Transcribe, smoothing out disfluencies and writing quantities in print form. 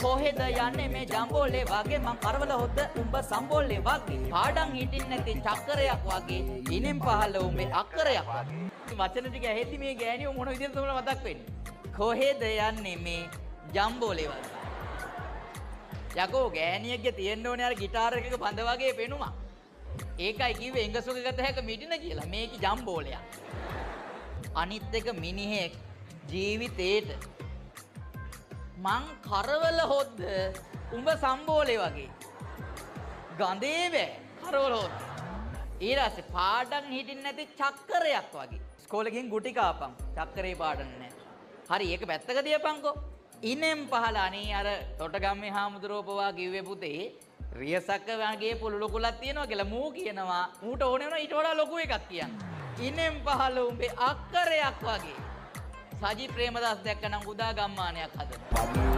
කොහෙද යන්නේ මේ ජම්බෝලේ වගේ මං කරවල හොද්ද උඹ සම්බෝලේ වගේ පාඩම් හිටින් නැති චක්‍රයක් වගේ ඉනෙන් පහළ උඹේ අක්කරයක් වගේ වචන ටික ඇහෙද්දි මේ ගෑණියෝ මොන විදිහටද උඹලා මතක් වෙන්නේ කොහෙද යන්නේ මේ ජම්බෝලේ වගේ යකෝ ගෑණියෙක්ගේ තියෙන්න ඕනේ අර গিitar එකක බඳ වගේ පෙනුමක් ඒකයි කිව්වේ එංගසුක ගත හැක මිටින කියලා මේක ජම්බෝලයක් අනිත් එක මිනිහෙක් ජීවිතේට මං කරවල හොද්ද උඹ සම්බෝලේ වගේ ගඳේ බෑ කරවල හොද්ද ඊරාසේ පාඩම් හිටින් නැති චක්‍රයක් වගේ ඉස්කෝලේ ගිහින් ගුටි කාපන් චක්‍රේ පාඩම් නැහැ හරි ඒක පැත්තක තියපන්කෝ ඉනෙන් පහළ අනේ අර තොටගම්මේ හාමුදුරුවෝ කිව්වේ පුතේ රියසක්ක වගේ පුළු කුලක් තියෙනවා කියලා මූ කියනවා මූට ඕනේ වුණා ඊට වඩා ලොකු එකක් කියන්න ඉනෙන් පහළ උඹේ අක්කරයක් වගේ සජි ප්‍රේමදාස දැක්කනම් උදා ගම්මානයක් හදනවා